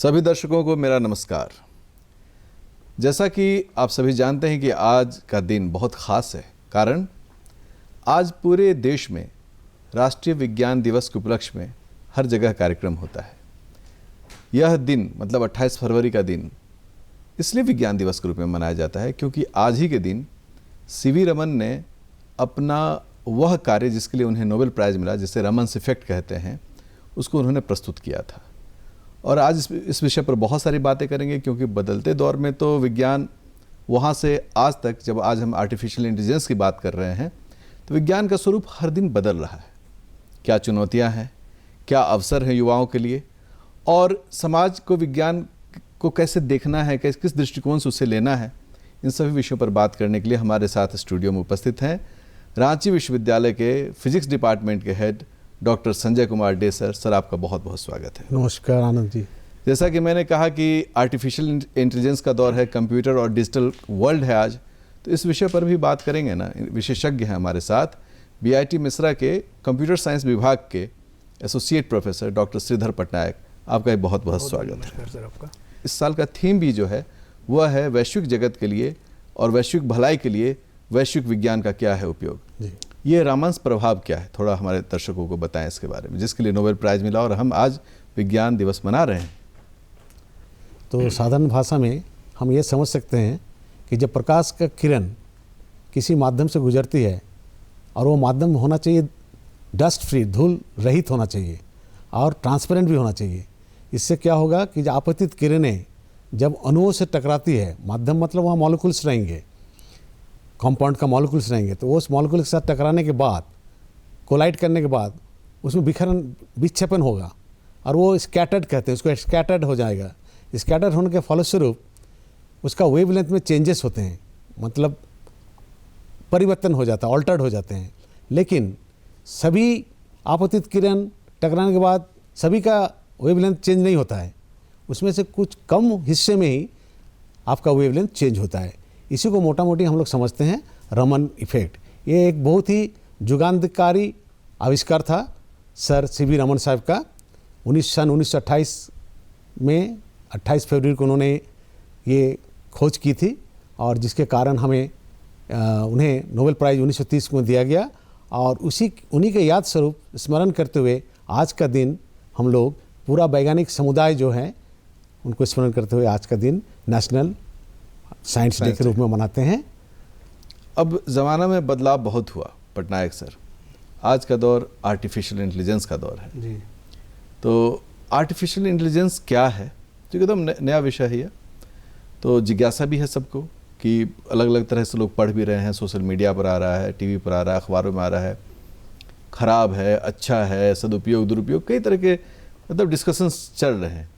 सभी दर्शकों को मेरा नमस्कार। जैसा कि आप सभी जानते हैं कि आज का दिन बहुत ख़ास है, कारण आज पूरे देश में राष्ट्रीय विज्ञान दिवस के उपलक्ष्य में हर जगह कार्यक्रम होता है। यह दिन मतलब 28 फरवरी का दिन इसलिए विज्ञान दिवस के रूप में मनाया जाता है क्योंकि आज ही के दिन सीवी रमन ने अपना वह कार्य जिसके लिए उन्हें नोबेल प्राइज़ मिला, जिसे रमन्स इफेक्ट कहते हैं, उसको उन्होंने प्रस्तुत किया था। और आज इस विषय पर बहुत सारी बातें करेंगे क्योंकि बदलते दौर में तो विज्ञान वहाँ से आज तक, जब आज हम आर्टिफिशियल इंटेलिजेंस की बात कर रहे हैं, तो विज्ञान का स्वरूप हर दिन बदल रहा है। क्या चुनौतियाँ हैं, क्या अवसर हैं युवाओं के लिए, और समाज को विज्ञान को कैसे देखना है, किस दृष्टिकोण से उसे लेना है, इन सभी विषयों पर बात करने के लिए हमारे साथ स्टूडियो में उपस्थित हैं रांची विश्वविद्यालय के फिजिक्स डिपार्टमेंट के head doctor Sanjay Kumar day. Sir, आपका बहुत बहुत स्वागत है। नमस्कार आनंद जी। जैसा कि मैंने कहा कि आर्टिफिशियल इंटेलिजेंस का दौर है, कंप्यूटर और डिजिटल वर्ल्ड है आज, तो इस विषय पर भी बात करेंगे ना। विशेषज्ञ हैं हमारे साथ बीआईटी मिश्रा के कंप्यूटर साइंस विभाग के associate professor doctor Shridhar Patnaik. आपका बहुत बहुत स्वागत है सर। आपका इस साल का थीम भी जो है वह है वैश्विक जगत के लिए और वैश्विक भलाई के लिए वैश्विक विज्ञान का क्या है उपयोग जी। ये रामन्स प्रभाव क्या है, थोड़ा हमारे दर्शकों को बताएं इसके बारे में, जिसके लिए नोबेल प्राइज़ मिला और हम आज विज्ञान दिवस मना रहे हैं। तो साधारण भाषा में हम ये समझ सकते हैं कि जब प्रकाश का किरण किसी माध्यम से गुजरती है और वो माध्यम होना चाहिए डस्ट फ्री, धूल रहित होना चाहिए और ट्रांसपेरेंट भी होना चाहिए। इससे क्या होगा कि जो आपतित किरणें जब अणुओं से टकराती है, माध्यम मतलब वहाँ मॉलिक्यूल्स रहेंगे, कंपाउंड का मॉलिक्यूल्स रहेंगे, तो उस मॉलिक्यूल के साथ टकराने के बाद, कोलाइड करने के बाद उसमें विक्षेपण होगा और वो स्कैटर्ड कहते हैं, उसको स्कैटर्ड हो जाएगा। स्कैटर्ड होने के फलस्वरूप उसका वेवलेंथ में चेंजेस होते हैं, मतलब परिवर्तन हो जाता है, ऑल्टर्ड हो जाते हैं। लेकिन सभी आपतित किरण टकराने के बाद सभी का वेवलेंथ चेंज नहीं होता है, उसमें से कुछ कम हिस्से में ही आपका वेवलेंथ चेंज होता है। इसी को मोटा मोटी हम लोग समझते हैं रमन इफेक्ट। ये एक बहुत ही जुगांतकारी आविष्कार था सर सीवी रमन साहब का। 1928 में 28 फरवरी को उन्होंने ये खोज की थी और जिसके कारण हमें उन्हें नोबेल प्राइज़ 1930 में दिया गया। और उन्हीं के याद स्वरूप स्मरण करते हुए आज का दिन हम लोग पूरा वैज्ञानिक समुदाय जो है उनको स्मरण करते हुए आज का दिन नेशनल साइंस डे के रूप में मनाते हैं। अब ज़माना में बदलाव बहुत हुआ पटनायक सर। आज का दौर आर्टिफिशियल इंटेलिजेंस का दौर है जी। तो आर्टिफिशियल इंटेलिजेंस क्या है, जो एकदम नया विषय है। तो जिज्ञासा भी है सबको कि अलग अलग तरह से लोग पढ़ भी रहे हैं, सोशल मीडिया पर आ रहा है, टीवी पर आ रहा है, अखबारों में आ रहा है, ख़राब है, अच्छा है, सदुपयोग दुरुपयोग, कई तरह के मतलब डिस्कशंस चल रहे हैं।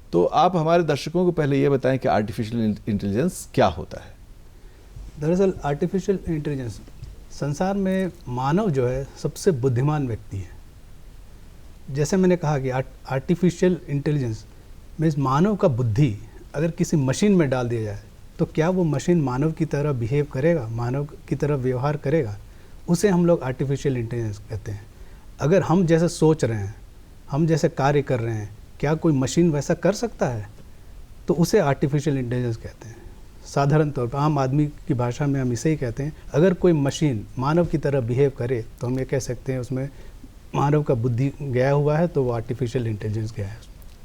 तो आप हमारे दर्शकों को पहले ये बताएं कि आर्टिफिशियल इंटेलिजेंस क्या होता है। दरअसल आर्टिफिशियल इंटेलिजेंस, संसार में मानव जो है सबसे बुद्धिमान व्यक्ति है। जैसे मैंने कहा कि आर्टिफिशियल इंटेलिजेंस में मानव का बुद्धि अगर किसी मशीन में डाल दिया जाए तो क्या वो मशीन मानव की तरह बिहेव करेगा, मानव की तरह व्यवहार करेगा, उसे हम लोग आर्टिफिशियल इंटेलिजेंस कहते हैं। अगर हम जैसे सोच रहे हैं, हम जैसे कार्य कर रहे हैं, क्या कोई मशीन वैसा कर सकता है, तो उसे आर्टिफिशियल इंटेलिजेंस कहते हैं। साधारण तौर पर आम आदमी की भाषा में हम इसे ही कहते हैं। अगर कोई मशीन मानव की तरह बिहेव करे तो हम ये कह सकते हैं उसमें मानव का बुद्धि गया हुआ है, तो वो आर्टिफिशियल इंटेलिजेंस गया है।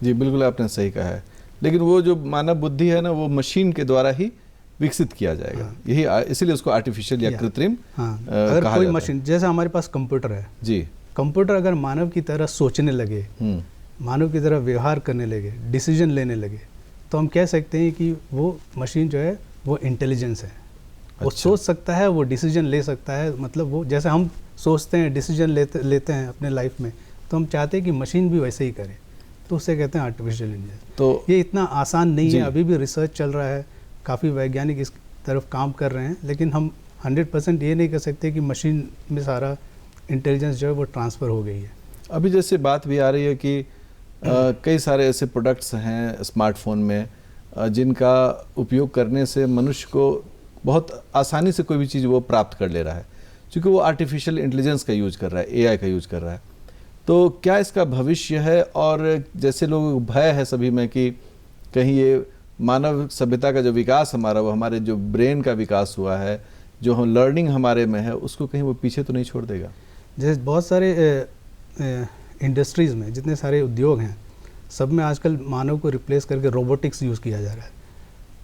जी बिल्कुल, आपने सही कहा है। लेकिन वो जो मानव बुद्धि है ना, वो मशीन के द्वारा ही विकसित किया जाएगा। हाँ। यही इसीलिए उसको आर्टिफिशियल या कृत्रिम अगर कोई मशीन, जैसे हमारे पास कंप्यूटर है जी, कंप्यूटर अगर मानव की तरह सोचने लगे, मानव की तरह व्यवहार करने लगे, डिसीजन लेने लगे, तो हम कह सकते हैं कि वो मशीन जो है वो इंटेलिजेंस है। वो सोच सकता है, वो डिसीजन ले सकता है। मतलब वो जैसे हम सोचते हैं, डिसीजन लेते हैं अपने लाइफ में, तो हम चाहते हैं कि मशीन भी वैसे ही करे, तो उसे कहते हैं आर्टिफिशियल इंटेलिजेंस। तो ये इतना आसान नहीं है, अभी भी रिसर्च चल रहा है, काफ़ी वैज्ञानिक इस तरफ काम कर रहे हैं, लेकिन हम 100% ये नहीं कह सकते कि मशीन में सारा इंटेलिजेंस जो है वो ट्रांसफ़र हो गई है। अभी जैसे बात भी आ रही है कि कई सारे ऐसे प्रोडक्ट्स हैं स्मार्टफोन में जिनका उपयोग करने से मनुष्य को बहुत आसानी से कोई भी चीज़ वो प्राप्त कर ले रहा है, क्योंकि वो आर्टिफिशियल इंटेलिजेंस का यूज कर रहा है, एआई का यूज कर रहा है। तो क्या इसका भविष्य है? और जैसे लोगों को भय है सभी में कि कहीं ये मानव सभ्यता का जो विकास हमारा, वो हमारे जो ब्रेन का विकास हुआ है, जो हम लर्निंग हमारे में है, उसको कहीं वो पीछे तो नहीं छोड़ देगा? जैसे बहुत सारे इंडस्ट्रीज़ में जितने सारे उद्योग हैं, सब में आजकल मानव को रिप्लेस करके रोबोटिक्स यूज़ किया जा रहा है।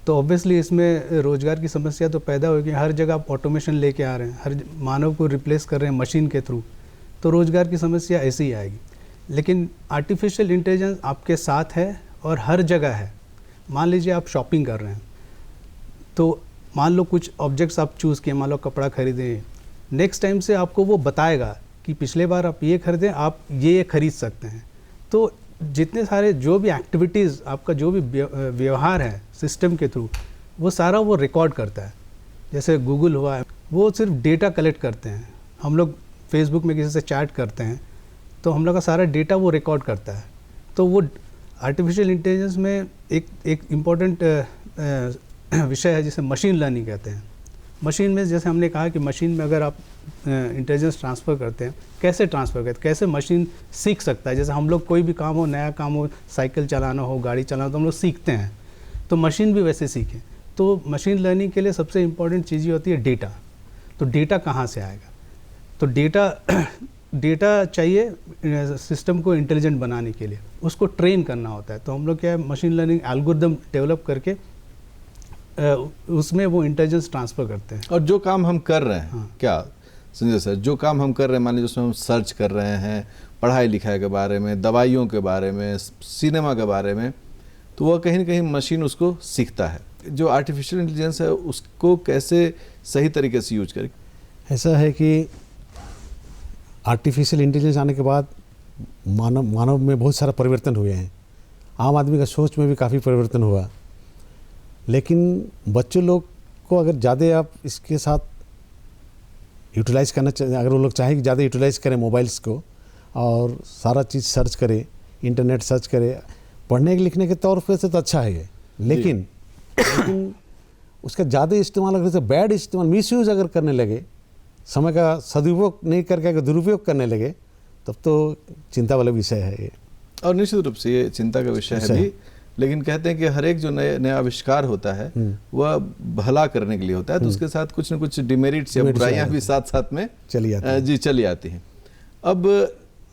तो ऑब्वियसली इसमें रोज़गार की समस्या तो पैदा होगी। हर जगह आप ऑटोमेशन लेके आ रहे हैं, हर मानव को रिप्लेस कर रहे हैं मशीन के थ्रू, तो रोज़गार की समस्या ऐसे ही आएगी। लेकिन आर्टिफिशियल इंटेलिजेंस आपके साथ है और हर जगह है। मान लीजिए आप शॉपिंग कर रहे हैं, तो मान लो कुछ ऑब्जेक्ट्स आप चूज़ किए, मान लो कपड़ा खरीदें, नेक्स्ट टाइम से आपको वो बताएगा कि पिछले बार आप ये खरीदें, आप ये खरीद सकते हैं। तो जितने सारे जो भी एक्टिविटीज़, आपका जो भी व्यवहार है सिस्टम के थ्रू, वो सारा वो रिकॉर्ड करता है। जैसे गूगल हुआ, वो सिर्फ डेटा कलेक्ट करते हैं। हम लोग फेसबुक में किसी से चैट करते हैं, तो हम लोग का सारा डेटा वो रिकॉर्ड करता है। तो वो आर्टिफिशियल इंटेलिजेंस में एक इम्पॉर्टेंट विषय है जिसे मशीन लर्निंग कहते हैं। मशीन में जैसे हमने कहा कि मशीन में अगर आप इंटेलिजेंस ट्रांसफ़र करते हैं, कैसे ट्रांसफ़र करते हैं, कैसे मशीन सीख सकता है। जैसे हम लोग कोई भी काम हो, नया काम हो, साइकिल चलाना हो, गाड़ी चलाना हो, तो हम लोग सीखते हैं, तो मशीन भी वैसे सीखें। तो मशीन लर्निंग के लिए सबसे इम्पॉर्टेंट चीज़ ये होती है डेटा। तो डेटा कहाँ से आएगा? तो डेटा चाहिए सिस्टम को इंटेलिजेंट बनाने के लिए, उसको ट्रेन करना होता है। तो हम लोग क्या है, मशीन लर्निंग एल्गोरिदम डेवलप करके उसमें वो इंटेलिजेंस ट्रांसफ़र करते हैं। और जो काम हम कर रहे हैं, हाँ। क्या संजय सर, जो काम हम कर रहे हैं, मान लीजिए उसमें हम सर्च कर रहे हैं पढ़ाई लिखाई के बारे में, दवाइयों के बारे में, सिनेमा के बारे में, तो वह कहीं ना कहीं मशीन उसको सीखता है। जो आर्टिफिशियल इंटेलिजेंस है उसको कैसे सही तरीके से यूज करें? ऐसा है कि आर्टिफिशियल इंटेलिजेंस आने के बाद मानव में बहुत सारा परिवर्तन हुए हैं। आम आदमी का सोच में भी काफ़ी परिवर्तन हुआ। लेकिन बच्चों लोग को अगर ज़्यादा आप इसके साथ यूटिलाइज़ करना चाहिए, अगर वो लोग चाहें कि ज़्यादा यूटिलाइज़ करें मोबाइल्स को और सारा चीज़ सर्च करें, इंटरनेट सर्च करें, पढ़ने लिखने के तौर पर से तो अच्छा है ये, लेकिन उसका ज़्यादा इस्तेमाल अगर से बैड इस्तेमाल, मिसयूज़ अगर करने लगे, समय का सदुपयोग नहीं करके अगर दुरुपयोग करने लगे, तब तो चिंता वाला विषय है ये। और निश्चित रूप से ये चिंता का विषय है भी। लेकिन कहते हैं कि हर एक जो नया आविष्कार होता है वह भला करने के लिए होता है, तो उसके साथ कुछ न कुछ डिमेरिट्स या बुराइयां भी साथ साथ में चली आती हैं। अब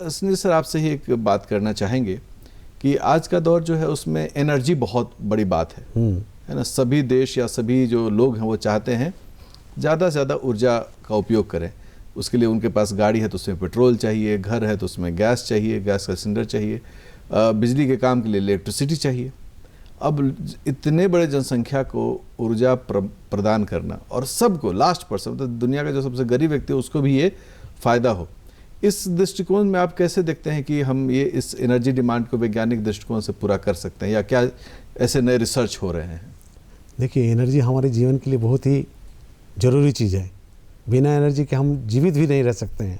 संजय सर, आपसे ही एक बात करना चाहेंगे कि आज का दौर जो है उसमें एनर्जी बहुत बड़ी बात है ना। सभी देश या सभी जो लोग हैं वो चाहते हैं ज़्यादा से ज़्यादा ऊर्जा का उपयोग करें। उसके लिए उनके पास गाड़ी है तो उसमें पेट्रोल चाहिए, घर है तो उसमें गैस चाहिए, गैस का सिलेंडर चाहिए, बिजली के काम के लिए इलेक्ट्रिसिटी चाहिए। अब इतने बड़े जनसंख्या को ऊर्जा प्रदान करना और सबको, लास्ट पर्सन, मतलब दुनिया का जो सबसे गरीब व्यक्ति है उसको भी ये फ़ायदा हो, इस दृष्टिकोण में आप कैसे देखते हैं कि हम ये इस एनर्जी डिमांड को वैज्ञानिक दृष्टिकोण से पूरा कर सकते हैं, या क्या ऐसे नए रिसर्च हो रहे हैं? देखिए, एनर्जी हमारे जीवन के लिए बहुत ही ज़रूरी चीज़ है। बिना एनर्जी के हम जीवित भी नहीं रह सकते हैं।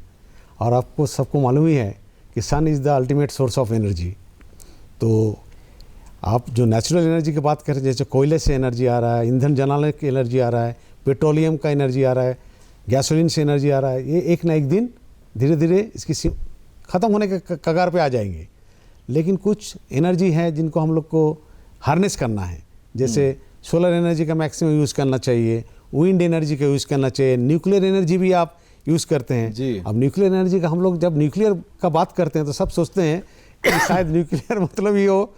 और आपको सबको मालूम ही है कि sun is the ultimate source of energy. तो आप जो नेचुरल एनर्जी की बात करें, जैसे कोयले से एनर्जी आ रहा है, ईंधन जलाने की एनर्जी आ रहा है, पेट्रोलियम का एनर्जी आ रहा है, गैसोलीन से एनर्जी आ रहा है, ये एक ना एक दिन धीरे धीरे इसकी ख़त्म होने के कगार पे आ जाएंगे। लेकिन कुछ एनर्जी है जिनको हम लोग को हार्नेस करना है। जैसे सोलर एनर्जी का मैक्सिमम यूज़ करना चाहिए, विंड एनर्जी का यूज़ करना चाहिए, न्यूक्लियर एनर्जी भी आप यूज़ करते हैं जी। अब न्यूक्लियर एनर्जी का हम लोग जब न्यूक्लियर का बात करते हैं तो सब सोचते हैं कि शायद न्यूक्लियर मतलब ही हो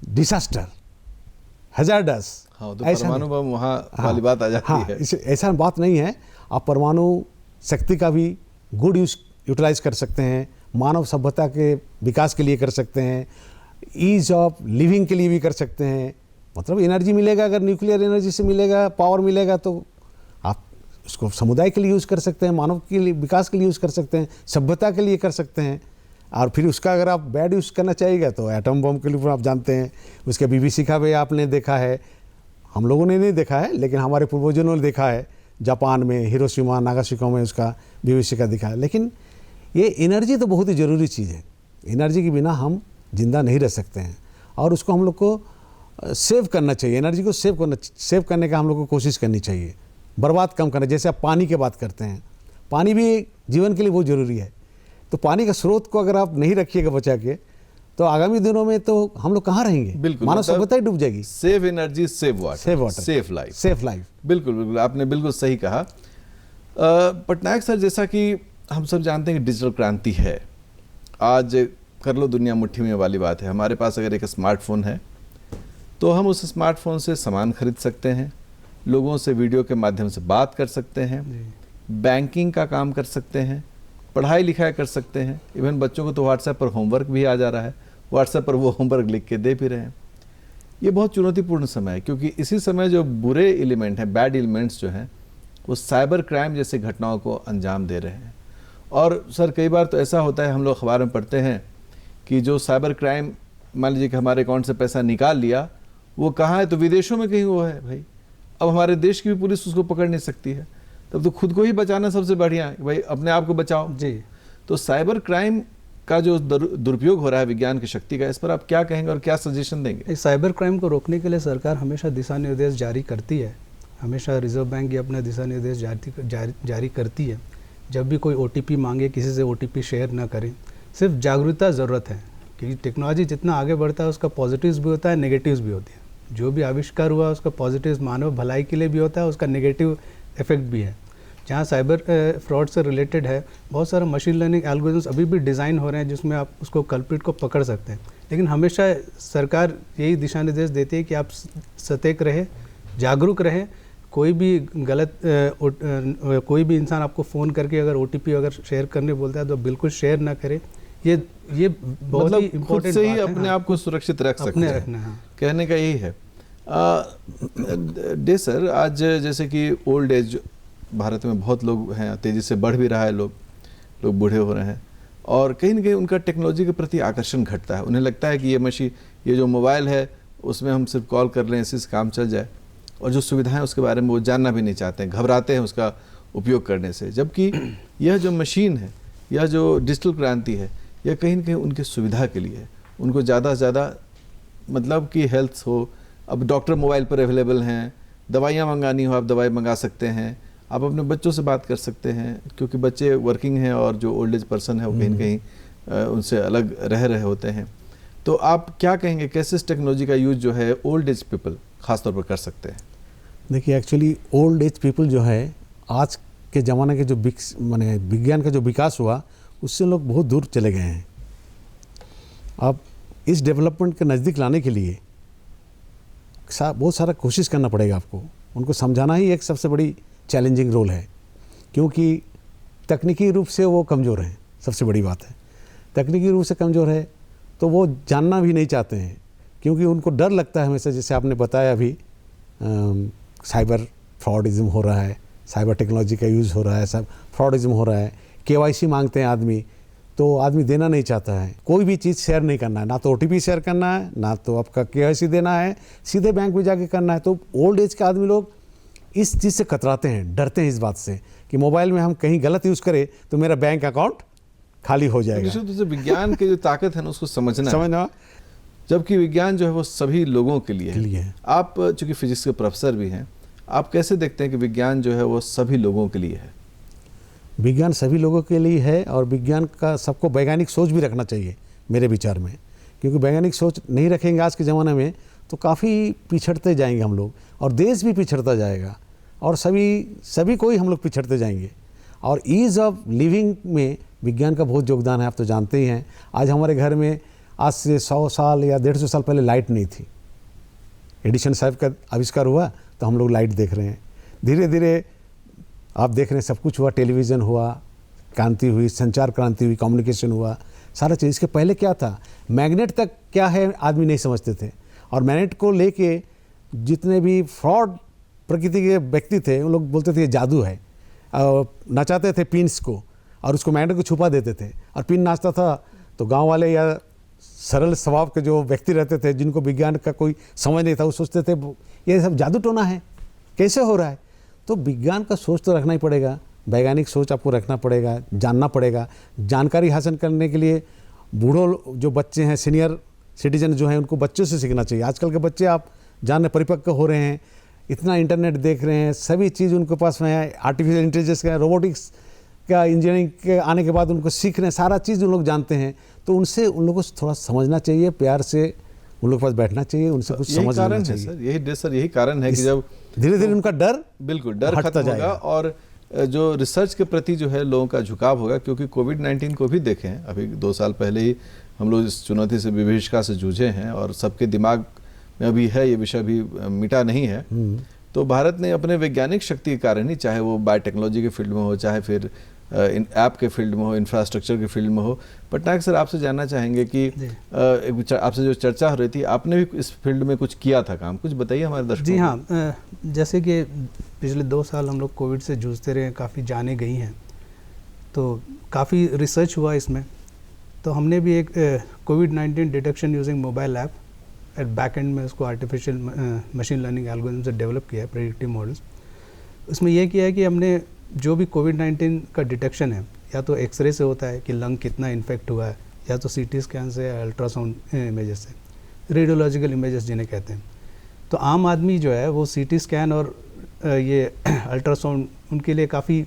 डिसास्टर, हैजार्डस। हाँ, तो परमाणु बम वहाँ वाली बात आ जाती है। ऐसा बात नहीं है। आप परमाणु शक्ति का भी गुड यूटिलाइज कर सकते हैं, मानव सभ्यता के विकास के लिए कर सकते हैं, ईज ऑफ लिविंग के लिए भी कर सकते हैं। मतलब एनर्जी मिलेगा, अगर न्यूक्लियर एनर्जी से मिलेगा, पावर मिलेगा, तो आप उसको समुदाय के लिए यूज़ कर सकते हैं, मानव के लिए विकास के लिए यूज़ कर सकते हैं, सभ्यता के लिए कर सकते हैं। और फिर उसका अगर आप बैड यूज़ करना चाहिएगा तो एटम बम के लिए आप जानते हैं, उसके BBC का भी आपने देखा है, हम लोगों ने नहीं देखा है लेकिन हमारे पूर्वजों ने देखा है, जापान में हिरोशिमा नागासाकी में उसका BBC का दिखा है। लेकिन ये एनर्जी तो बहुत ही ज़रूरी चीज़ है। एनर्जी के बिना हम जिंदा नहीं रह सकते हैं और उसको हम लोग को सेव करना चाहिए। एनर्जी को सेव करने का हम लोग को कोशिश करनी चाहिए, बर्बाद कम करना। जैसे आप पानी की बात करते हैं, पानी भी जीवन के लिए बहुत ज़रूरी है। तो पानी का स्रोत को अगर आप नहीं रखिएगा बचा के, तो तो आगामी दिनों में तो हम लोग कहाँ रहेंगे? बिल्कुल, मानव मतलब सभ्यता ही डूब जाएगी। Save energy, save water, save water, save life, safe life. बिल्कुल बिल्कुल, आपने बिल्कुल सही कहा। पटनायक सर, जैसा कि हम सब जानते हैं कि डिजिटल क्रांति है, आज कर लो दुनिया मुट्ठी में वाली बात है। हमारे पास अगर एक स्मार्टफोन है तो हम उस स्मार्टफोन से सामान खरीद सकते हैं, लोगों से वीडियो के माध्यम से बात कर सकते हैं, बैंकिंग का काम कर सकते हैं, पढ़ाई लिखाई कर सकते हैं। इवन बच्चों को तो व्हाट्सएप पर होमवर्क भी आ जा रहा है, व्हाट्सएप पर वो होमवर्क लिख के दे भी रहे हैं। ये बहुत चुनौतीपूर्ण समय है, क्योंकि इसी समय जो बुरे एलिमेंट हैं, बैड एलिमेंट्स जो हैं, वो साइबर क्राइम जैसे घटनाओं को अंजाम दे रहे हैं। और सर कई बार तो ऐसा होता है, हम लोग अखबार में पढ़ते हैं कि जो साइबर क्राइम, मान लीजिए कि हमारे अकाउंट से पैसा निकाल लिया, वो कहाँ है? तो विदेशों में कहीं वो है भाई। अब हमारे देश की भी पुलिस उसको पकड़ नहीं सकती है। तब तो खुद को ही बचाना सबसे बढ़िया है भाई, अपने आप को बचाओ जी। तो साइबर क्राइम का जो दुरुपयोग हो रहा है विज्ञान की शक्ति का, इस पर आप क्या कहेंगे और क्या सजेशन देंगे? इस साइबर क्राइम को रोकने के लिए सरकार हमेशा दिशा निर्देश जारी करती है। हमेशा रिजर्व बैंक ये अपना दिशा निर्देश जारी करती है। जब भी कोई OTP मांगे, किसी से OTP शेयर ना करें। सिर्फ जागरूकता ज़रूरत है, क्योंकि टेक्नोलॉजी जितना आगे बढ़ता है उसका पॉजिटिव्स भी होता है, नेगेटिव्स भी होती है। जो भी आविष्कार हुआ उसका पॉजिटिव्स मानव भलाई के लिए भी होता है, उसका नेगेटिव इफेक्ट भी है। जहाँ साइबर फ्रॉड से रिलेटेड है, बहुत सारा मशीन लर्निंग एल्गोरिथम्स अभी भी डिज़ाइन हो रहे हैं जिसमें आप उसको कल्प्रिट को पकड़ सकते हैं। लेकिन हमेशा सरकार यही दिशा निर्देश देती है कि आप सतर्क रहें, जागरूक रहें। कोई भी गलत कोई भी इंसान आपको फ़ोन करके अगर OTP अगर शेयर करने बोलता है तो बिल्कुल शेयर ना करें। ये बहुत मतलब ही खुद इम्पोर्टेंट से ही बात है। अपने आप को सुरक्षित रख सकते अपने हैं, रखना है। कहने का यही है। डे सर, आज जैसे कि ओल्ड एज भारत में बहुत लोग हैं, तेज़ी से बढ़ भी रहा है, लोग बूढ़े हो रहे हैं, और कहीं ना कहीं उनका टेक्नोलॉजी के प्रति आकर्षण घटता है। उन्हें लगता है कि ये जो मोबाइल है उसमें हम सिर्फ कॉल कर लें, इसी से काम चल जाए, और जो सुविधाएं उसके बारे में वो जानना भी नहीं चाहते हैं, घबराते हैं उसका उपयोग करने से। जबकि यह जो मशीन है, यह जो डिजिटल क्रांति है, यह कहीं ना कहीं उनकी सुविधा के लिए है। उनको ज़्यादा से ज़्यादा मतलब कि हेल्थ हो, अब डॉक्टर मोबाइल पर अवेलेबल हैं, दवाइयाँ मंगानी हो आप दवाई मंगा सकते हैं, आप अपने बच्चों से बात कर सकते हैं, क्योंकि बच्चे वर्किंग हैं और जो ओल्ड एज पर्सन है वो कहीं ना कहीं उनसे अलग रह रहे होते हैं। तो आप क्या कहेंगे, कैसे इस टेक्नोलॉजी का यूज़ जो है ओल्ड एज पीपल खासतौर पर कर सकते हैं? देखिए, एक्चुअली ओल्ड एज पीपल जो है, आज के ज़माने के जो माने विज्ञान का जो विकास हुआ उससे लोग बहुत दूर चले गए हैं। अब इस डेवलपमेंट के नज़दीक लाने के लिए बहुत सारा कोशिश करना पड़ेगा आपको। उनको समझाना ही एक सबसे बड़ी चैलेंजिंग रोल है, क्योंकि तकनीकी रूप से वो कमज़ोर हैं। सबसे बड़ी बात है, तकनीकी रूप से कमज़ोर है तो वो जानना भी नहीं चाहते हैं, क्योंकि उनको डर लगता है हमेशा। जैसे आपने बताया अभी, साइबर फ्रॉडिज़म हो रहा है, साइबर टेक्नोलॉजी का यूज़ हो रहा है, सब फ्रॉडिज़म हो रहा है। KYC मांगते हैं आदमी, तो आदमी देना नहीं चाहता है। कोई भी चीज़ शेयर नहीं करना है, ना तो OTP शेयर करना है, ना तो आपका KYC देना है, सीधे बैंक में जाके करना है। तो ओल्ड एज के आदमी लोग इस चीज़ से कतराते हैं, डरते हैं इस बात से कि मोबाइल में हम कहीं गलत यूज़ करें तो मेरा बैंक अकाउंट खाली हो जाएगा। निश्चित रूप से विज्ञान की जो ताकत है ना उसको समझना, जबकि विज्ञान जो है वो सभी लोगों के लिए है। आप चूँकि फिजिक्स के प्रोफेसर भी हैं, आप कैसे देखते हैं कि विज्ञान जो है वो सभी लोगों के लिए है? विज्ञान सभी लोगों के लिए है, और विज्ञान का सबको वैज्ञानिक सोच भी रखना चाहिए मेरे विचार में, क्योंकि वैज्ञानिक सोच नहीं रखेंगे आज के ज़माने में तो काफ़ी पिछड़ते जाएंगे हम लोग, और देश भी पिछड़ता जाएगा, और सभी को ही हम लोग पिछड़ते जाएंगे। और ईज़ ऑफ लिविंग में विज्ञान का बहुत योगदान है, आप तो जानते ही हैं। आज हमारे घर में आज से 100 साल या 150 साल पहले लाइट नहीं थी। एडिशन साहब का आविष्कार हुआ तो हम लोग लाइट देख रहे हैं। धीरे धीरे आप देख रहे हैं सब कुछ हुआ, टेलीविज़न हुआ, क्रांति हुई, संचार क्रांति हुई, कम्युनिकेशन हुआ, सारा चीज़। इसके पहले क्या था, मैग्नेट तक क्या है आदमी नहीं समझते थे, और मैग्नेट को लेके जितने भी फ्रॉड प्रकृति के व्यक्ति थे उन लोग बोलते थे ये जादू है, नचाते थे पिन्स को, और उसको मैग्नेट को छुपा देते थे, और पिन नाचता था तो गांव वाले या सरल स्वभाव के जो व्यक्ति रहते थे जिनको विज्ञान का कोई समझ नहीं था, वो सोचते थे ये सब जादू टोना है, कैसे हो रहा है। तो विज्ञान का सोच तो रखना ही पड़ेगा, वैज्ञानिक सोच आपको रखना पड़ेगा, जानना पड़ेगा। जानकारी हासिल करने के लिए बूढ़ों जो बच्चे हैं, सीनियर सिटीजन जो हैं, उनको बच्चों से सीखना चाहिए। आजकल के बच्चे आप जानने परिपक्व हो रहे हैं, इतना इंटरनेट देख रहे हैं, सभी चीज़ उनके पास में है, आर्टिफिशियल इंटेलिजेंस का, रोबोटिक्स का इंजीनियरिंग के आने के बाद उनको सीखने सारा चीज़ उन लोग जानते हैं, तो उनसे उन लोगों को थोड़ा समझना चाहिए, प्यार से उन लोग के पास बैठना चाहिए, उनसे कुछ समझ लेना चाहिए। सर यही कारण है कि जब धीरे धीरे उनका डर बिल्कुल डर खत्म होगा और जो रिसर्च के प्रति जो है लोगों का झुकाव होगा। क्योंकि कोविड-19 को भी देखें, अभी 2 साल पहले ही हम लोग इस चुनौती से विभीषिका से जूझे हैं और सबके दिमाग में अभी है, ये विषय भी मिटा नहीं है। तो भारत ने अपने वैज्ञानिक शक्ति के कारण ही, चाहे वो बायोटेक्नोलॉजी के फील्ड में हो, चाहे फिर इन ऐप के फील्ड में हो, इंफ्रास्ट्रक्चर के फील्ड में हो। पटनायक सर, आपसे जानना चाहेंगे कि आपसे जो चर्चा हो रही थी, आपने भी इस फील्ड में कुछ किया था काम, कुछ बताइए हमारे दर्शकों। जी हाँ, जैसे कि पिछले 2 साल हम लोग कोविड से जूझते रहे, काफ़ी जाने गई हैं, तो काफ़ी रिसर्च हुआ इसमें। तो हमने भी एक कोविड-19 detection using mobile app at back end में उसको आर्टिफिशियल मशीन लर्निंग एल्गोरिथम से डेवलप किया है, प्रेडिक्टिव मॉडल्स। उसमें यह किया है कि हमने जो भी कोविड-19 का डिटेक्शन है, या तो एक्सरे से होता है कि लंग कितना इन्फेक्ट हुआ है, या तो सीटी स्कैन से, या अल्ट्रासाउंड इमेजेस से, रेडियोलॉजिकल इमेजेस जिन्हें कहते हैं। तो आम आदमी जो है वो सीटी स्कैन और ये अल्ट्रासाउंड उनके लिए काफ़ी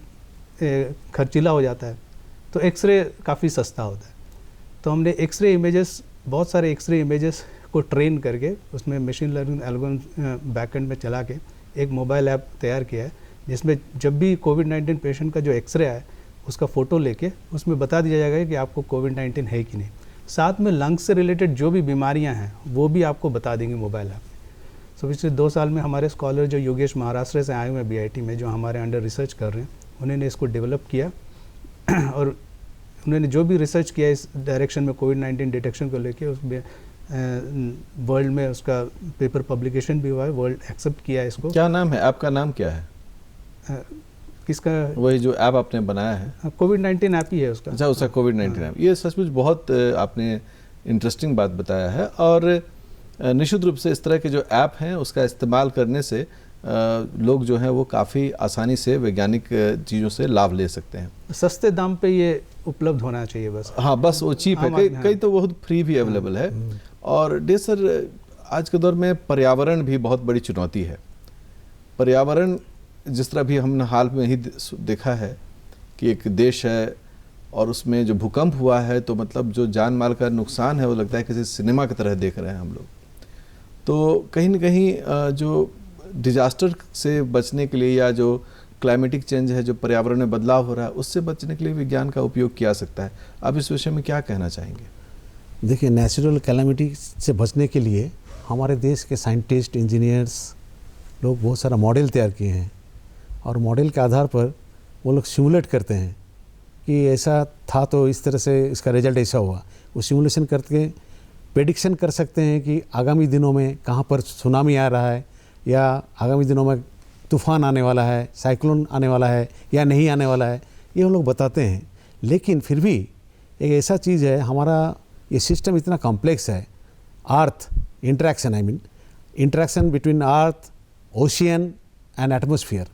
खर्चीला हो जाता है, तो एक्सरे काफ़ी सस्ता होता है। तो हमने एक्सरे इमेजेस, बहुत सारे एक्सरे इमेजेस को ट्रेन करके उसमें मशीन लर्निंग एल्गोरिथम बैकएंड में चला के एक मोबाइल ऐप तैयार किया है, जिसमें जब भी कोविड-19 पेशेंट का जो एक्सरे आए उसका फ़ोटो लेके उसमें बता दिया जाएगा कि आपको कोविड-19 है कि नहीं। साथ में लंग्स से रिलेटेड जो भी बीमारियां हैं वो भी आपको बता देंगे मोबाइल ऐप में। सो पिछले 2 साल में हमारे स्कॉलर जो योगेश महाराष्ट्र से आए हुए हैं BIT में, जो हमारे अंडर रिसर्च कर रहे हैं, उन्होंने इसको डेवलप किया और उन्होंने जो भी रिसर्च किया इस डायरेक्शन में कोविड-19 डिटेक्शन को लेके, उसमें वर्ल्ड में उसका पेपर पब्लिकेशन भी हुआ है, वर्ल्ड एक्सेप्ट किया है इसको। क्या नाम है, आपका नाम क्या है? किसका? वही जो ऐप आपने बनाया है, कोविड-19 ऐप ही है उसका। अच्छा, उसका कोविड-19 ऐप। ये सचमुच बहुत आपने इंटरेस्टिंग बात बताया है और निश्चित रूप से इस तरह के जो ऐप हैं उसका इस्तेमाल करने से लोग जो हैं वो काफ़ी आसानी से वैज्ञानिक चीज़ों से लाभ ले सकते हैं। सस्ते दाम पे ये उपलब्ध होना चाहिए बस। हाँ, बस वो चीप है, कई तो बहुत फ्री भी अवेलेबल है। और डे सर, आज के दौर में पर्यावरण भी बहुत बड़ी चुनौती है। पर्यावरण जिस तरह भी हमने हाल में ही देखा है कि एक देश है और उसमें जो भूकंप हुआ है, तो मतलब जो जान माल का नुकसान है वो लगता है किसी सिनेमा की तरह देख रहे हैं हम लोग। तो कहीं ना कहीं जो डिजास्टर से बचने के लिए या जो क्लाइमेटिक चेंज है, जो पर्यावरण में बदलाव हो रहा है, उससे बचने के लिए विज्ञान का उपयोग किया सकता है। आप इस विषय में क्या कहना चाहेंगे? देखिए, नेचुरल कैलामिटी से बचने के लिए हमारे देश के साइंटिस्ट, इंजीनियर्स लोग बहुत सारा मॉडल तैयार किए हैं और मॉडल के आधार पर वो लोग सिमुलेट करते हैं कि ऐसा था तो इस तरह से इसका रिजल्ट ऐसा हुआ। वो सिमुलेशन करके प्रेडिक्शन कर सकते हैं कि आगामी दिनों में कहाँ पर सुनामी आ रहा है, या आगामी दिनों में तूफ़ान आने वाला है, साइक्लोन आने वाला है या नहीं आने वाला है, ये हम लोग बताते हैं। लेकिन फिर भी एक ऐसा चीज़ है, हमारा ये सिस्टम इतना कॉम्प्लेक्स है, earth interaction, interaction between earth, ocean and atmosphere,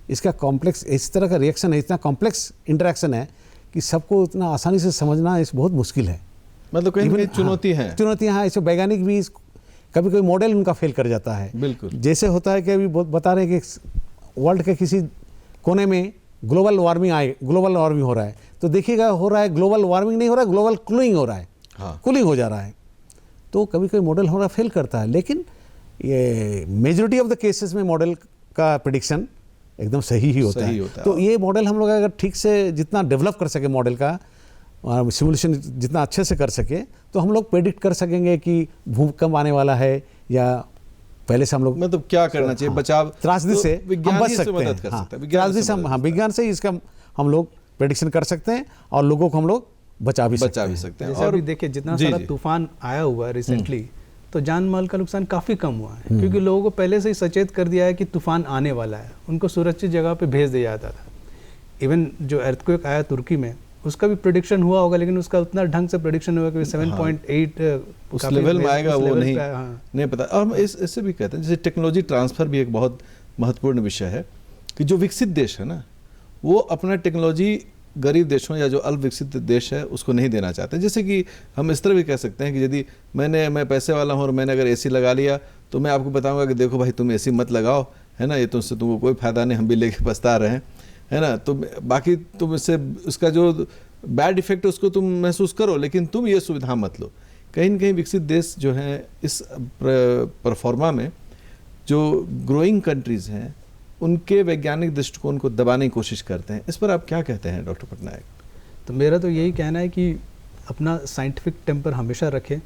इसका कॉम्प्लेक्स, इस तरह का रिएक्शन है, इतना कॉम्प्लेक्स इंटरेक्शन है कि सबको इतना आसानी से समझना इस बहुत मुश्किल है। मतलब कहीं चुनौती है, चुनौतियाँ हैं। इसे वैज्ञानिक भी कभी कोई मॉडल उनका फेल कर जाता है। बिल्कुल जैसे होता है कि अभी बता रहे हैं कि वर्ल्ड के किसी कोने में ग्लोबल वार्मिंग हो रहा है, तो देखिएगा हो रहा है, ग्लोबल वार्मिंग नहीं हो रहा है, ग्लोबल कूलिंग हो रहा है। हाँ, कूलिंग हो जा रहा है। तो कभी कोई मॉडल हो रहा फेल करता है, लेकिन ये मेजॉरिटी ऑफ द केसेस में मॉडल का प्रेडिक्शन एकदम सही ही होता है। तो ये मॉडल हम लोग अगर ठीक से जितना डेवलप कर सके, मॉडल का सिमुलेशन जितना अच्छे से कर सके, तो हम लोग प्रेडिक्ट कर सकेंगे कि भूकंप आने वाला है, या पहले से हम लोग मतलब क्या करना चाहिए, बचाव त्रासदी से विज्ञान बच ही सकते मदद हैं। कर सकता है। त्रासदी से हम विज्ञान से ही इसका हम लोग प्रेडिक्शन कर सकते हैं और लोगों को हम लोग बचा भी सकते हैं। और भी देखिए, जितना सारा तूफान आया हुआ है रिसेंटली, तो जान माल का नुकसान काफ़ी कम हुआ है, क्योंकि लोगों को पहले से ही सचेत कर दिया है कि तूफान आने वाला है, उनको सुरक्षित जगह पे भेज दिया जाता था। इवन जो अर्थक्वेक आया तुर्की में, उसका भी प्रेडिक्शन हुआ होगा, लेकिन उसका उतना ढंग से प्रेडिक्शन हुआ कि 7.8 उस लेवल में आएगा, वो नहीं पता। और हम इससे भी कहते हैं, जैसे टेक्नोलॉजी ट्रांसफ़र भी एक बहुत महत्वपूर्ण विषय है कि जो विकसित देश है ना, वो अपना टेक्नोलॉजी गरीब देशों या जो अल्प विकसित देश है उसको नहीं देना चाहते। जैसे कि हम इस तरह भी कह सकते हैं कि यदि मैं पैसे वाला हूँ और मैंने अगर AC लगा लिया, तो मैं आपको बताऊंगा कि देखो भाई, तुम AC मत लगाओ, है ना, ये तुमसे तुमको कोई फ़ायदा नहीं, हम भी लेके पछता रहे हैं, है ना। तो बाकी तुम इससे उसका जो बैड इफेक्ट है उसको तुम महसूस करो, लेकिन तुम ये सुविधा मत लो। कहीं न कहीं विकसित देश जो हैं इस परफॉर्मा में जो ग्रोइंग कंट्रीज़ हैं उनके वैज्ञानिक दृष्टिकोण को दबाने की कोशिश करते हैं। इस पर आप क्या कहते हैं डॉक्टर पटनायक? तो मेरा तो यही कहना है कि अपना साइंटिफिक टेम्पर हमेशा रखें,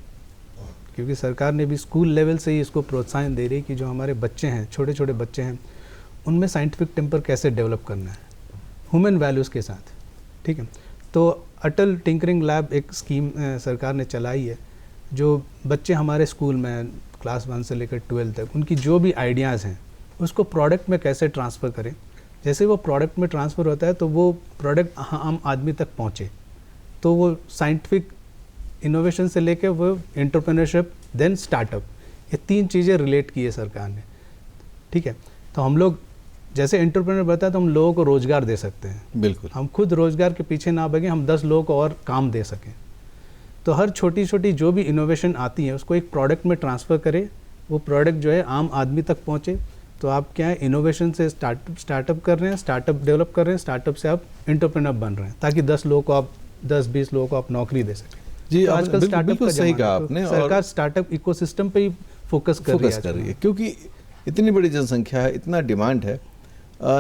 क्योंकि सरकार ने भी स्कूल लेवल से ही इसको प्रोत्साहन दे रही है कि जो हमारे बच्चे हैं, छोटे छोटे बच्चे हैं, उनमें साइंटिफिक टेम्पर कैसे डेवलप करना है ह्यूमन वैल्यूज़ के साथ, ठीक है। तो अटल टिंकरिंग लैब एक स्कीम सरकार ने चलाई है, जो बच्चे हमारे स्कूल में क्लास 1 से लेकर 12 तक उनकी जो भी आइडियाज़ हैं उसको प्रोडक्ट में कैसे ट्रांसफ़र करें। जैसे वो प्रोडक्ट में ट्रांसफ़र होता है तो वो प्रोडक्ट आम आदमी तक पहुँचे, तो वो साइंटिफिक इनोवेशन से लेकर वो एंटरप्रेन्योरशिप देन स्टार्टअप, ये 3 चीज़ें रिलेट की है सरकार ने, ठीक है। तो हम लोग जैसे एंटरप्रेन्योर बनता है तो हम लोगों को रोज़गार दे सकते हैं, बिल्कुल। हम खुद रोज़गार के पीछे ना भागें, हम 10 लोगों को और काम दे सकें। तो हर छोटी छोटी जो भी इनोवेशन आती है उसको एक प्रोडक्ट में ट्रांसफ़र करें, वो प्रोडक्ट जो है आम आदमी तक पहुँचे। तो आप क्या है, इनोवेशन से स्टार्टअप कर रहे हैं, स्टार्टअप डेवलप कर रहे हैं, स्टार्टअप से आप एंटरप्रेन्योर बन रहे हैं, ताकि 10 लोगों को आप 10-20 लोगों को आप नौकरी दे सकें। जी, तो आजकल स्टार्टअप बिल्कुल का सही जमाना कहा है, तो आपने। सरकार स्टार्टअप इकोसिस्टम पे ही फोकस कर रही है, क्योंकि इतनी बड़ी जनसंख्या है, इतना डिमांड है।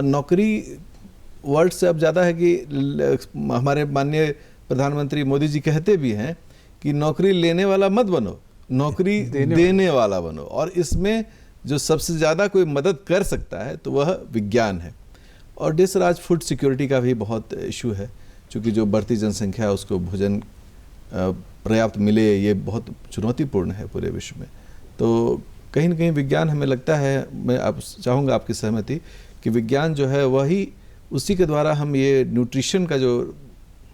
नौकरी वर्ड से अब ज़्यादा है कि हमारे माननीय प्रधानमंत्री मोदी जी कहते भी हैं कि नौकरी लेने वाला मत बनो, नौकरी देने वाला बनो। और इसमें जो सबसे ज़्यादा कोई मदद कर सकता है तो वह विज्ञान है। और देश आज फूड सिक्योरिटी का भी बहुत इशू है, क्योंकि जो बढ़ती जनसंख्या है उसको भोजन पर्याप्त मिले, ये बहुत चुनौतीपूर्ण है पूरे विश्व में। तो कहीं ना कहीं विज्ञान, हमें लगता है, मैं आप चाहूँगा आपकी सहमति, कि विज्ञान जो है वही, उसी के द्वारा हम ये न्यूट्रिशन का जो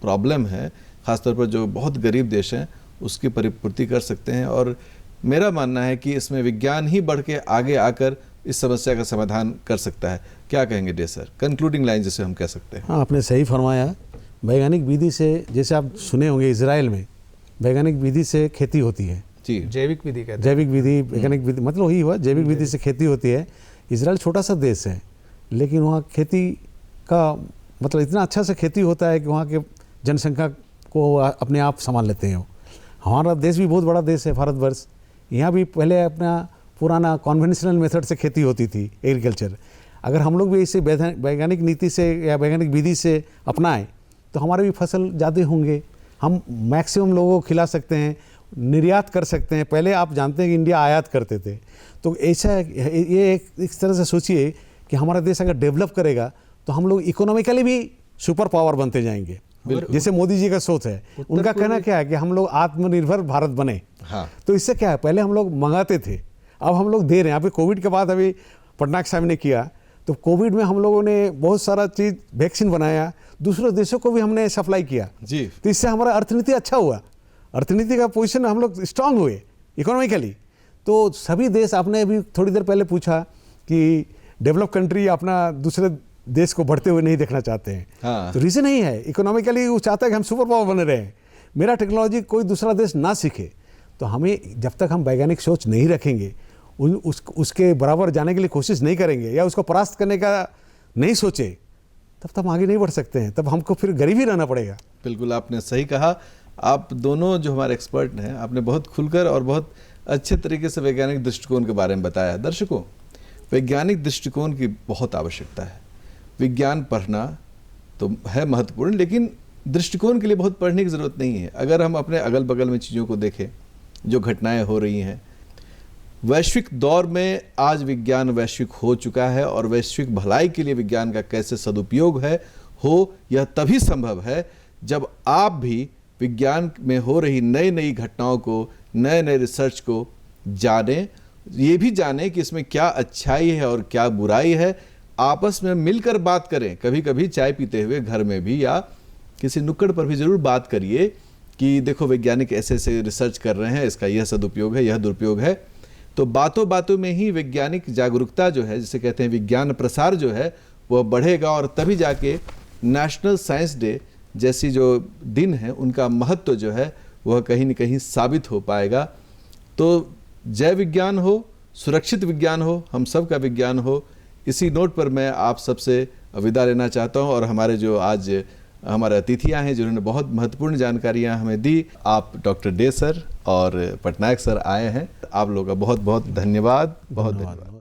प्रॉब्लम है, ख़ासतौर पर जो बहुत गरीब देश हैं, उसकी परिपूर्ति कर सकते हैं। और मेरा मानना है कि इसमें विज्ञान ही बढ़ के आगे आकर इस समस्या का समाधान कर सकता है। क्या कहेंगे डे सर, कंक्लूडिंग लाइन जिसे हम कह सकते हैं? हाँ, आपने सही फरमाया। वैज्ञानिक विधि से, जैसे आप सुने होंगे इजराइल में वैज्ञानिक विधि से खेती होती है जी, जैविक विधि कहते हैं। जैविक विधि, वैज्ञानिक विधि मतलब वही हुआ, जैविक विधि से खेती होती है। इजराइल छोटा सा देश है, लेकिन वहाँ खेती का मतलब इतना अच्छा से खेती होता है कि वहाँ के जनसंख्या को अपने आप संभाल लेते हैं। हमारा देश भी बहुत बड़ा देश है भारतवर्ष, यहाँ भी पहले अपना पुराना कॉन्वेंशनल मेथड से खेती होती थी एग्रीकल्चर। अगर हम लोग भी इसे वैज्ञानिक नीति से या वैज्ञानिक विधि से अपनाएं तो हमारे भी फसल ज़्यादा होंगे, हम मैक्सिमम लोगों को खिला सकते हैं, निर्यात कर सकते हैं। पहले आप जानते हैं कि इंडिया आयात करते थे, तो ऐसा ये एक तरह से सोचिए कि हमारा देश अगर डेवलप करेगा तो हम लोग इकोनॉमिकली भी सुपर पावर बनते जाएंगे। जैसे मोदी जी का सोच है, उनका कहना क्या है कि हम लोग आत्मनिर्भर भारत बने। हाँ। तो इससे क्या है, पहले हम लोग मंगाते थे, अब हम लोग दे रहे हैं। अभी कोविड के बाद अभी पटनायक साहब ने किया, तो कोविड में हम लोगों ने बहुत सारा चीज़ वैक्सीन बनाया, दूसरे देशों को भी हमने सप्लाई किया जी। तो इससे हमारा अर्थनीति अच्छा हुआ, अर्थनीति का पोजीशन हम लोग स्ट्रांग हुए इकोनॉमिकली। तो सभी देश, आपने अभी थोड़ी देर पहले पूछा कि डेवलप कंट्री अपना दूसरे देश को बढ़ते हुए नहीं देखना चाहते हैं। हाँ। तो रीज़न यही है, इकोनॉमिकली वो चाहता है कि हम सुपर पावर बने रहें, मेरा टेक्नोलॉजी कोई दूसरा देश ना सीखे। तो हमें जब तक हम वैज्ञानिक सोच नहीं रखेंगे, उसके बराबर जाने के लिए कोशिश नहीं करेंगे या उसको परास्त करने का नहीं सोचे, तब तक हम आगे नहीं बढ़ सकते हैं, तब हमको फिर गरीब ही रहना पड़ेगा। बिल्कुल आपने सही कहा। आप दोनों जो हमारे एक्सपर्ट हैं, आपने बहुत खुलकर और बहुत अच्छे तरीके से वैज्ञानिक दृष्टिकोण के बारे में बताया। दर्शकों, वैज्ञानिक दृष्टिकोण की बहुत आवश्यकता है। विज्ञान पढ़ना तो है महत्वपूर्ण, लेकिन दृष्टिकोण के लिए बहुत पढ़ने की ज़रूरत नहीं है। अगर हम अपने अगल बगल में चीज़ों को देखें, जो घटनाएं हो रही हैं, वैश्विक दौर में आज विज्ञान वैश्विक हो चुका है, और वैश्विक भलाई के लिए विज्ञान का कैसे सदुपयोग यह तभी संभव है जब आप भी विज्ञान में हो रही नई नई घटनाओं को, नए नए रिसर्च को जानें, ये भी जानें कि इसमें क्या अच्छाई है और क्या बुराई है। आपस में मिलकर बात करें, कभी कभी चाय पीते हुए घर में भी या किसी नुक्कड़ पर भी ज़रूर बात करिए कि देखो वैज्ञानिक ऐसे ऐसे रिसर्च कर रहे हैं, इसका यह सदुपयोग है, यह दुरुपयोग है। तो बातों बातों में ही वैज्ञानिक जागरूकता जो है, जिसे कहते हैं विज्ञान प्रसार जो है, वह बढ़ेगा, और तभी जाके नेशनल साइंस डे जैसी जो दिन है उनका महत्व जो है वह कहीं न कहीं साबित हो पाएगा। तो जय विज्ञान हो, सुरक्षित विज्ञान हो, हम सब का विज्ञान हो, इसी नोट पर मैं आप सबसे विदा लेना चाहता हूं और हमारे जो आज हमारे अतिथि आए हैं जिन्होंने बहुत महत्वपूर्ण जानकारियां हमें दी, आप डॉक्टर डे सर और पटनायक सर आए हैं, आप लोगों का बहुत बहुत धन्यवाद। बहुत धन्यवाद।